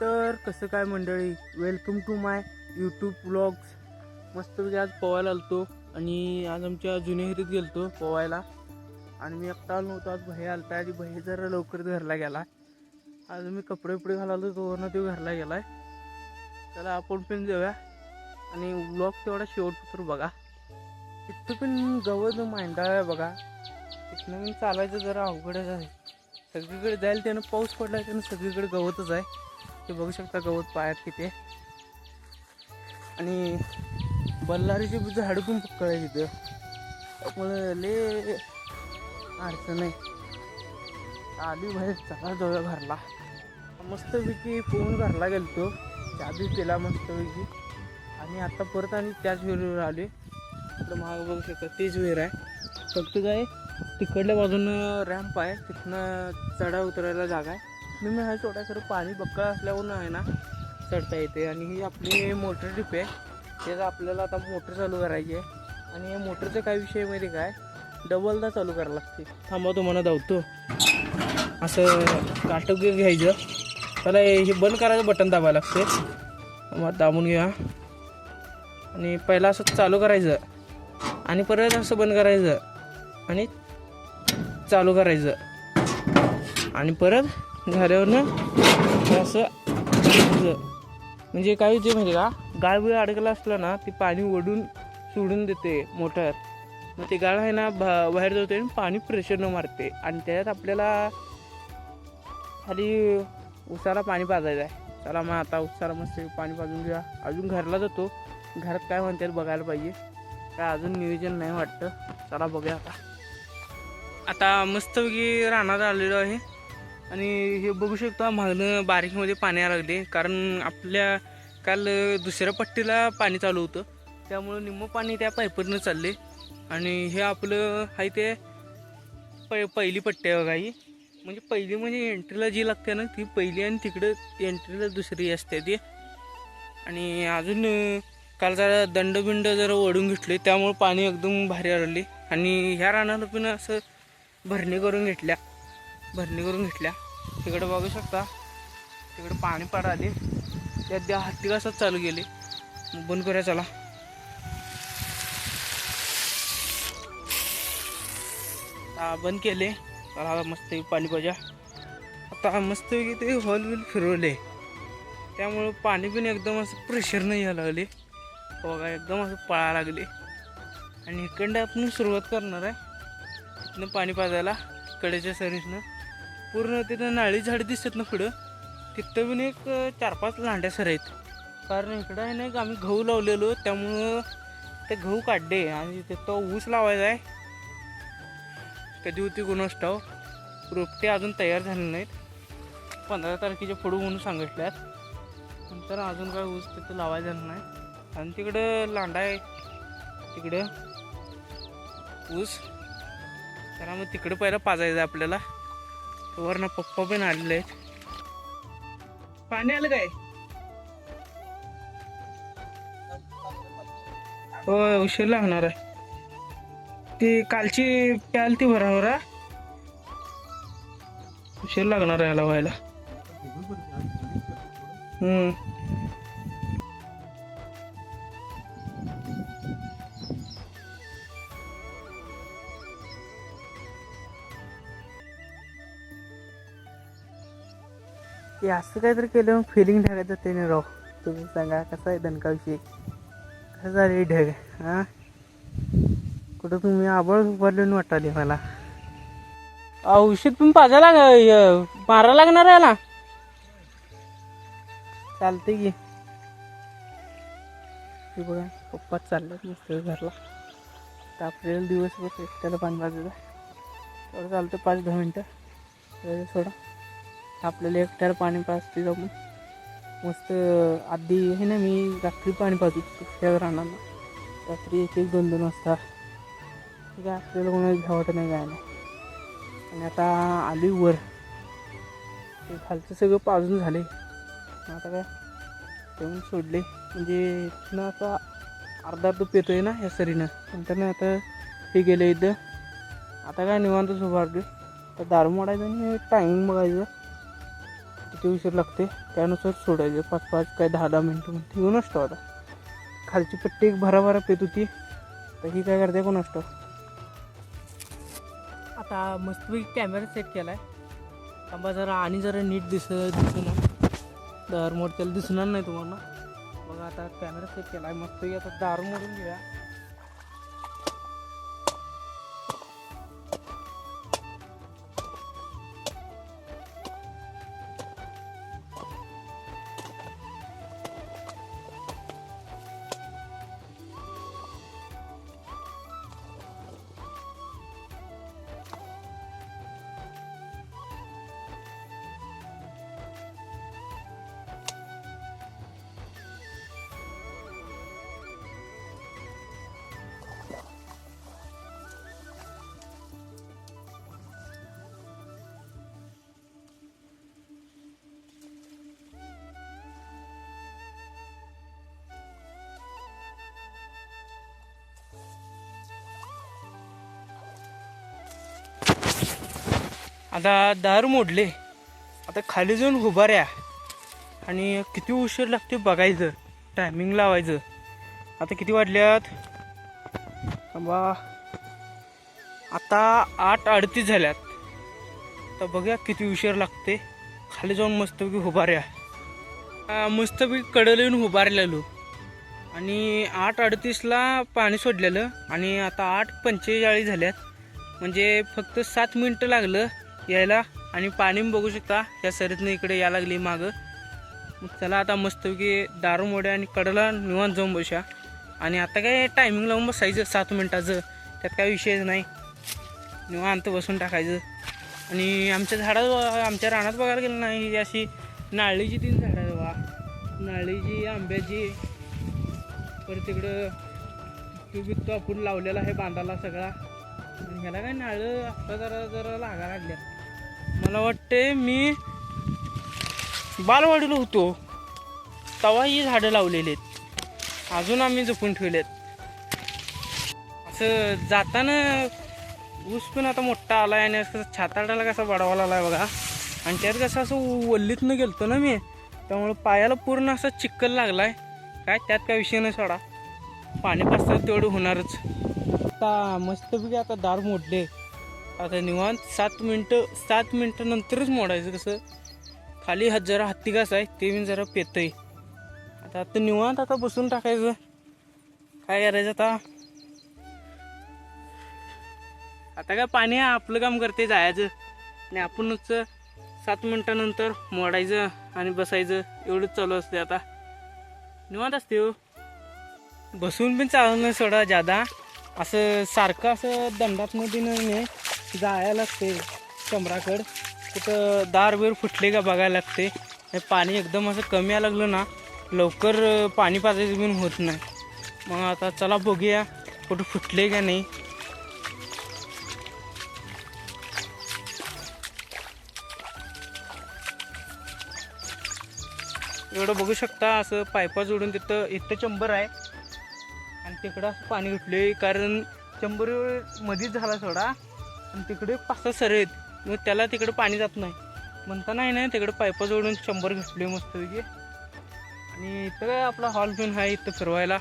तर कसं काय मंडळी, welcome to my YouTube blogs. मस्तपैकी आज पोवायला आलतो आणि आज आमच्या जुन्या हिरीत गेलतो पोवायला. आणि मी एकटा आलो नव्हतो, आज भैया आलता. आणि भैया जरा लवकर घरला गेला. आज मी कपडे घालालो, तो घरला गेलाय. चला आपण पण जाऊया आणि ब्लॉग तेवढा शेवटपर्यंत बघा. तिथं पण गवत मांडा आहे बघा. तिथनं मी चालायचं जरा अवघडच आहे. सगळीकडे जाईल त्यानं, पाऊस पडला त्यानं सगळीकडे गवतच आहे. ते बघू शकता गवत पायात किती आहे. आणि बल्लारीची झाडं पण पक्कळ आहे तिथं, त्यामुळे लय अडचण आहे. आली बाहेर, चला जाऊया घरला. मस्तपैकी पोहून घरला गेलतो, चहा बी पिला मस्तपैकी. आणि आता परत आणि त्याच विहिरीवर आले. आपलं मागं बघू शकता तेच विहीर आहे. फक्त काय तिकडल्या बाजूनं रॅम्प आहे, तिथनं चढा उतरायला जागा आहे. मी हा छोटा खरं पाणी बक्कळ असल्यावर आहे ना चढता येते. आणि ही आपली मोटर ट्रिप आहे, त्याचं आपल्याला आता मोटर चालू करायची आहे. आणि या मोटरचं काय विषय माहिती काय, डबलदा चालू करायला लागते. थांबा तुम्हाला धावतो. असं काटक घ्यायचं, त्याला हे बंद करायचं बटन दाबायला लागते. मग दाबून घ्या आणि पहिला असं चालू करायचं आणि परत असं बंद करायचं आणि चालू करायचं आणि परत झाल्यावरनं असं. म्हणजे काय होते माहिती का, गाळ बिळ अडकला असलं ना, ती पाणी ओढून सोडून देते मोटर. मग ते गाळ आहे ना बाहेर जाते आणि पाणी प्रेशरनं मारते. आणि त्याच्यात आपल्याला खाली उसाला पाणी पाजायचं आहे. चला मग आता उसाला मस्त पाणी पाजून घ्या. अजून घरला जातो, घरात काय म्हणतात बघायला पाहिजे. काय अजून नियोजन नाही वाटतं. चला बघूया आता मस्तपैकी रानात आलेलो आहे. आणि हे बघू शकता मागणं बारीकमध्ये पाणी लागले, कारण आपल्या काल दुसऱ्या पट्टीला पाणी चालू होतं, त्यामुळं निम्मं पाणी त्या पाईपरनं चालले. आणि हे आपलं आहे ते पहिली पट्टी आहे बघा. ही म्हणजे पहिली म्हणजे एंट्रीला जी लागते ना ती पहिली, आणि तिकडं एंट्रीला दुसरी असते ती. आणि अजून काल जरा दंडबिंड जरा ओढून घेतले, त्यामुळे पाणी एकदम भारी आले. आणि ह्या रानाला पण असं भरणी करून घेतल्या. तिकडे बघू शकता, तिकडे पाणी पाड आले, त्यात हत्ती कसं चालू गेले. मग बंद करूया चला. बंद केले. चला मस्त पाणी पाहिजे. आता मस्त ते हॉल बिल फिरवले, त्यामुळं पाणी पण एकदम असं प्रेशरनं यायला लागले बघा, एकदम असं पळायला लागले. आणि इकडं आपण सुरुवात करणार आहे, इथनं पाणी पाजायला कडेच्या सरीसनं. पूर्ण तिथं नाळी झाड दिसतात ना पुढं, तिथं पण एक 4-5 लांड्या सर आहेत. कारण इकडं आहे ना आम्ही गहू लावलेलो, त्यामुळं ते गहू काढले. आणि तिथं ऊस लावायचा आहे. कधी होती कोणास ठाऊक, रोपटे अजून तयार झाले नाहीत. 15 तारखेच्या पुढं म्हणून सांगितल्यात. नंतर अजून काय ऊस तिथं लावायचं नाही. आणि तिकडं लांडा आहे, तिकडं ऊस. त्याला मग तिकडं पहिला पाजायचं आहे आपल्याला. वरनं पप्पा पण आलेले आहेत. पाणी आलं काय? हो, उशीर लागणार आहे. ती कालची प्याल ती बरोबर, उशीर लागणार आहे याला व्हायला. असं काहीतरी केलं मग फिलिंग ढगायचं त्याने राव. तुम्ही सांगा कसा आहे दणकाविषयी, कसं झाले ढग. हां, कुठं तुम्ही आबळ उभारले वाटाले मला. औषध पण पाजायला मारा लागणार आहे ना. चालते की. हे बघा पप्पा चाललेत मस्त घरला. तर आपल्याला दिवसभर एकट्याला पाणी पाजायचं तेवढं चालतं. 5-10 मिनटं सोडा, आपल्याला एकट्याला पाणी पाजते जाऊन मस्त. आधी आहे ना मी रात्री पाणी पाजतो त्या रानांना, रात्री 1-2 वाजता. ठीक आहे, आपल्याला कोणाला घ्यावं नाही काय नाही. आणि आता आली वर, ते खालचं सगळं पाजून झाले. आता काय तेवढून सोडले, म्हणजे इथनं आता अर्धा पेतो आहे ना या सरीनं. नंतर आता हे गेलं इथं. आता काय निवांतच उभारतो. तर दारू मोडायचं आणि टायमिंग बघायचं. किती उशीर लागते त्यानुसार सोडायचं. 5-5 काय 10-10 मिनटं म्हणते येऊ नसतो. आता खालची पट्टी एक भराभरा पेत होती तर ही काय करते कोण असतो. आता मस्तपैकी कॅमेरा सेट केला आहे. थांबा जरा आणि जरा नीट दिसणार दार मोड त्याला दिसणार नाही तुम्हाला. बघा आता कॅमेरा सेट केला आहे मस्तपैकी. आता दार मोडून घेऊया. आता दार मोडले. आता खाली जाऊन उभाऱ्या आणि किती उशीर लागते बघायचं. टायमिंग लावायचं. आता किती वाजल्यात बा. आता 8:38 झाल्यात. तर बघूया किती उशीर लागते. खाली जाऊन मस्तपैकी उभाऱ्या. मस्तपैकी कडेला येऊन उभारलेलो आणि 8:38ला पाणी सोडलेलं आणि आता 8:45 झाल्यात. म्हणजे फक्त 7 मिनटं लागलं यायला. आणि पाणी बघू शकता या सरीतनं इकडे यायला लागली मागं. मग चला आता मस्तपैकी दारू मोड्या आणि कडेला निवांत जाऊन बसूया. आणि आता काय टायमिंग लावून बसायचं 7 मिनटाचं. त्यात काय विषयच नाही. निवांत बसून टाकायचं. आणि आमच्या रानात बघायला गेलं नाही ही अशी नारळीची 3 झाडं आहे बा. नारळीची, आंब्याची, परत तिकडं बित्तो आपण लावलेला आहे बांधाला सगळा. आणि ह्याला काय नारळ आता जरा लागा लागल्या. मला वाटते मी बालवाडीला होतो तेव्हा ही झाडं लावलेली आहेत. अजून आम्ही जपून ठेवलेत. असं जाताना ऊस पण आता मोठा आलाय आणि असं छाताडाला कसा बडवा लागलाय बघा. आणि त्यात कसं असं वल्लीतनं गेलतो ना मी, त्यामुळं पायाला पूर्ण असा चिखल लागलाय. काय त्यात काय विषय नाही सोडा. पाणी पासतं तेवढं होणारच. आता मस्तपैकी आता दार मोडले. आता निवांत 7 मिनटं नंतरच मोडायचं. कसं खाली जरा हत्ती घास आहे ते मी जरा पेतय. आता निवांत आता बसून टाकायचं. काय करायचं आता काय पाणी आपलं काम करते जायचं आणि आपणच 7 मिनटानंतर मोडायचं आणि बसायचं. एवढंच चालू असते. आता निवांत असते हो. बसून पण चालत नाही सोडा जादा. असं सारखं असं दंडातमध्ये नाही जायला लागते चंबराकडं. कुठं दार फुटले का बघायला लागते. पाणी एकदम असं कमी यायला लागलं ना लवकर पाणी पाजायचं पण होत नाही. मग आता चला बघूया कुठं फुटले का नाही. एवढं बघू शकता असं पायपा जोडून इथं चंबर आहे आणि तिकडं असं पाणी उठले. कारण चंबर मध्येच झाला सोडा आणि तिकडे 5-6 सरे आहेत. मग त्याला तिकडे पाणी जात नाही म्हणता नाही तिकडे पायपा जोडून चंबर घेतले मस्तपैकी. आणि इथं काय आपला हॉल पण आहे इथं फिरवायला.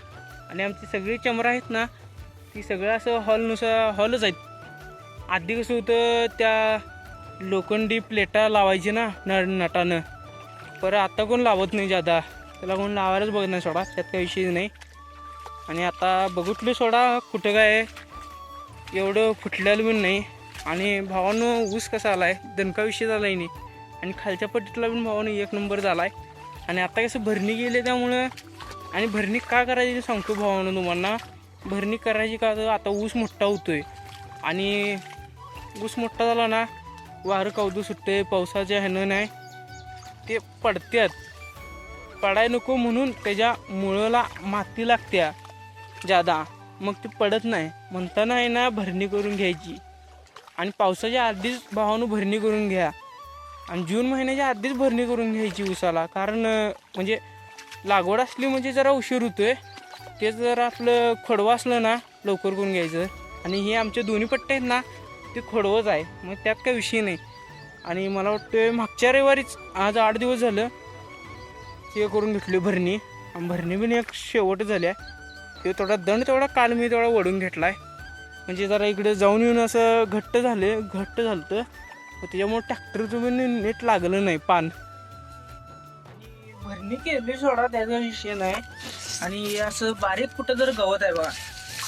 आणि आमची सगळी चंबरं आहेत ना ती सगळं असं हॉलच आहेत. आधी कसं होतं त्या लोखंडी प्लेटा लावायची ना नटानं. पर आता कोण लावत नाही जादा. त्याला कोण लावायलाच बघत नाही सोडा. त्यात काही विषय नाही. आणि आता बघितलं सोडा कुठं काय एवढं फुटलेलं पण नाही. आणि भावानं ऊस कसा आला आहे दणका विषय झाला आहे नाही. आणि खालच्या पट्टीतला पण भावानं 1 नंबर झाला आहे. आणि आता कसं भरणी गेले त्यामुळं. आणि भरणी का करायची सांगतो भावानं तुम्हाला. भरणी करायची का तर आता ऊस मोठा होतोय आणि ऊस मोठा झाला ना वारं कवदू सुटते. पावसाच्या ह्यानं नाही ते पडत्यात. पडाय नको म्हणून त्याच्या मुळाला माती लागत्या जादा. मग ते पडत नाही म्हणताना आहे ना भरणी करून घ्यायची. आणि पावसाच्या आधीच भावानं भरणी करून घ्या. आणि जून महिन्याच्या आधीच भरणी करून घ्यायची ऊसाला. कारण म्हणजे लागवड असली म्हणजे जरा उशीर होतोय. ते जर आपलं खोडवं असलं ना लवकर करून घ्यायचं. आणि हे आमचे दोन्ही पट्टे आहेत ना ते खोडवंच आहे. मग त्यात काही विषय नाही. आणि मला वाटतं मागच्या रविवारीच आज 8 दिवस झालं ते करून घेतली भरणी. भरणी पण एक शेवट झाल्या. ते थोडा दंड तेवढा काल मी तेवढा वडून घेतला आहे. म्हणजे जरा इकडे जाऊन येऊन असं घट्ट झालं तर त्याच्यामुळे ट्रॅक्टरचं पण नीट लागलं नाही पान. आणि भरणी केली सोडा त्याचा विषय नाही. आणि असं बारीक कुठं जर गवत आहे बघा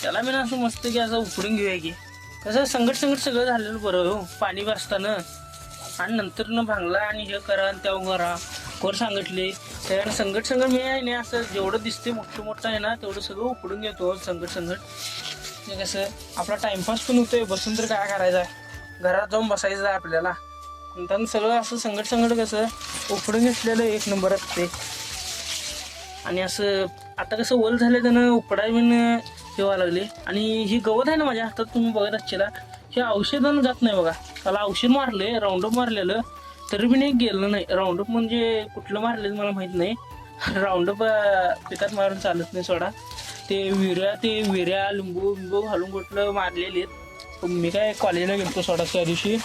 त्याला मी असं मस्त की असं उपडून घेऊया की कसं संकट सगळं झालेलं बरं हो पाणी वाचताना. आणि नंतर न भांगला आणि हे करा आणि त्या करा कोण सांगितले त्याच्यानं संकट मी आहे ना असं जेवढं दिसते मोठं आहे ना तेवढं सगळं उपडून घेतो संकट. ते कसं आपला टाइमपास पण होतोय. बसून तर काय करायचं आहे घरात जाऊन बसायचं आहे आपल्याला. नंतर सगळं असं संकट कसं उपडून घेतलेलं एक नंबर असते. आणि असं आता कसं वल झालं त्यानं उपडाय पण ठेवा लागले. आणि ही गवत आहे ना माझ्या हातात तुम्ही बघत असशीला हे औषधानं जात नाही बघा. त्याला औषध मारले राऊंडअप मारलेलं तरी पण एक गेलं नाही. राऊंडअप म्हणजे कुठलं मारलेलं मला माहीत नाही. राऊंडअप पिकात मारून चालत नाही सोडा. ते विऱ्या लिंबू घालून कुठलं मारलेले आहेत. मी काय कॉलेजला गेलो सोडा त्या दिवशी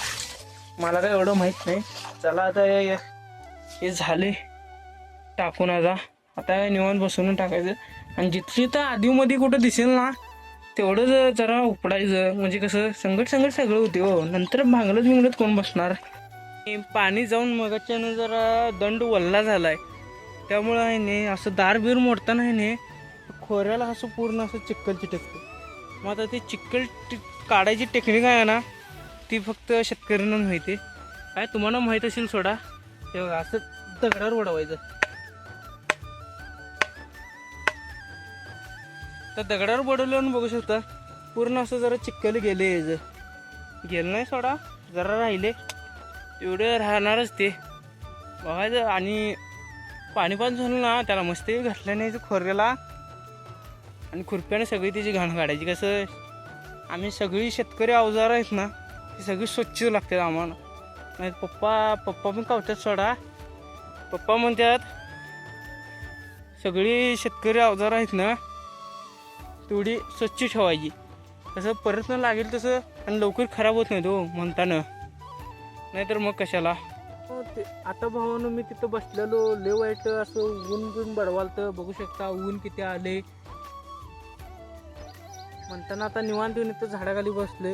मला काय एवढं माहीत नाही. चला आता हे झाले टाकून आता निवांत बसून टाकायचं. आणि जिथं आधीमध्ये कुठं दिसेल ना तेवढंच जरा उपडायचं. म्हणजे कसं संकट सगळं होते हो. नंतर भांगलत कोण बसणार. पाणी जाऊन मगाच्यानं जरा दंड वल्ला झालाय त्यामुळं आहे ने असं दार बीर मोडताना आहे ने खोऱ्याला असं पूर्ण असं चिक्कल चिटकतं. मग आता ते चिक्कल काढायची टेक्निक आहे ना ती फक्त शेतकऱ्यांना माहिती आहे. काय तुम्हाला माहीत असेल सोडा. ते बघा असं दगडावर उडवायचं. तर दगडावर बुडवल्यावर बघू शकता पूर्ण असं जरा चिक्कल गेलं नाही सोडा जरा राहिले तेवढे राहणारच ते बघायचं. आणि पाणी झालं ना त्याला मस्त घातलं नाही खोऱ्याला आणि खुरप्याने सगळी त्याची घाण काढायची. कसं आम्ही सगळी शेतकरी अवजार आहेत ना ती सगळी स्वच्छ लागतात आम्हाला. नाही पप्पा पण कावतात सोडा. पप्पा म्हणतात सगळी शेतकरी अवजार आहेत ना तेवढी स्वच्छ ठेवायची. कसं परत न लागेल तसं आणि लवकर खराब होत नाही तो म्हणताना. नाहीतर मग कशाला. ते आता भावानं मी तिथं बसलेलो लय वाईट असं ऊन बडवालतं. बघू शकता ऊन किती आले म्हणताना आता निवांत येऊन इथं झाडाखाली बसले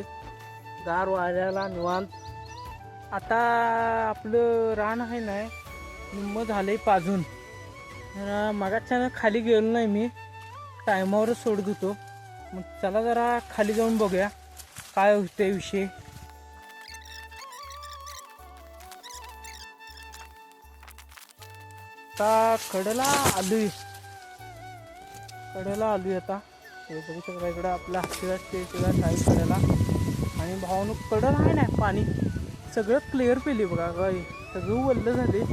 गार वाऱ्याला निवांत. आता आपलं रान आहे ना निम्मं झालंय पाजून. मगाच्यानं खाली गेलो नाही मी टायमावरच सोडत होतो. मग चला जरा खाली जाऊन बघूया काय होते विषय. आता कडेला आलोय आता. हे बघू शकता इकडं आपला हत्तीला आहे कडेला. आणि भावानं कडल आहे ना पाणी सगळं क्लिअर पेली बघा काय सगळं वल्ल झाले.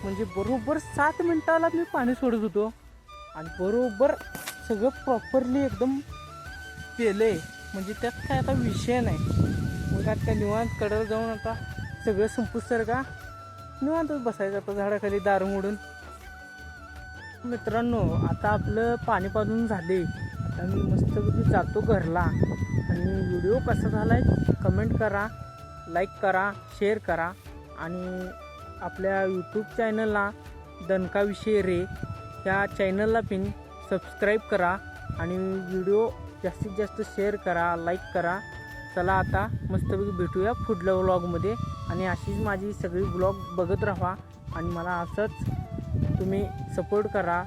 म्हणजे बरोबर 7 मिनिटाला मी पाणी सोडत होतो आणि बरोबर सगळं प्रॉपरली एकदम पेले. म्हणजे त्यात काय आता विषय नाही. मग आता निवांत कडेला जाऊन आता सगळं संपूस तर का निवांतच बसायचं आता झाडाखाली दार मोडून. मित्रांनो आता आपलं पाणी पाजून झाले. आता मी मस्तपैकी जातो घरला. आणि व्हिडिओ कसा झाला आहे कमेंट करा, लाईक करा, शेअर करा. आणि आपल्या यूट्यूब चॅनलला दणकाविषयी रे ह्या चॅनलला पण सबस्क्राईब करा. आणि व्हिडिओ जास्तीत जास्त शेअर करा, लाईक करा. चला आता मस्तपैकी भेटूया पुढल्या व्लॉगमध्ये. आणि अशीच माझी सगळी व्लॉग बघत राहा आणि मला असंच तुम्ही सपोर्ट करा.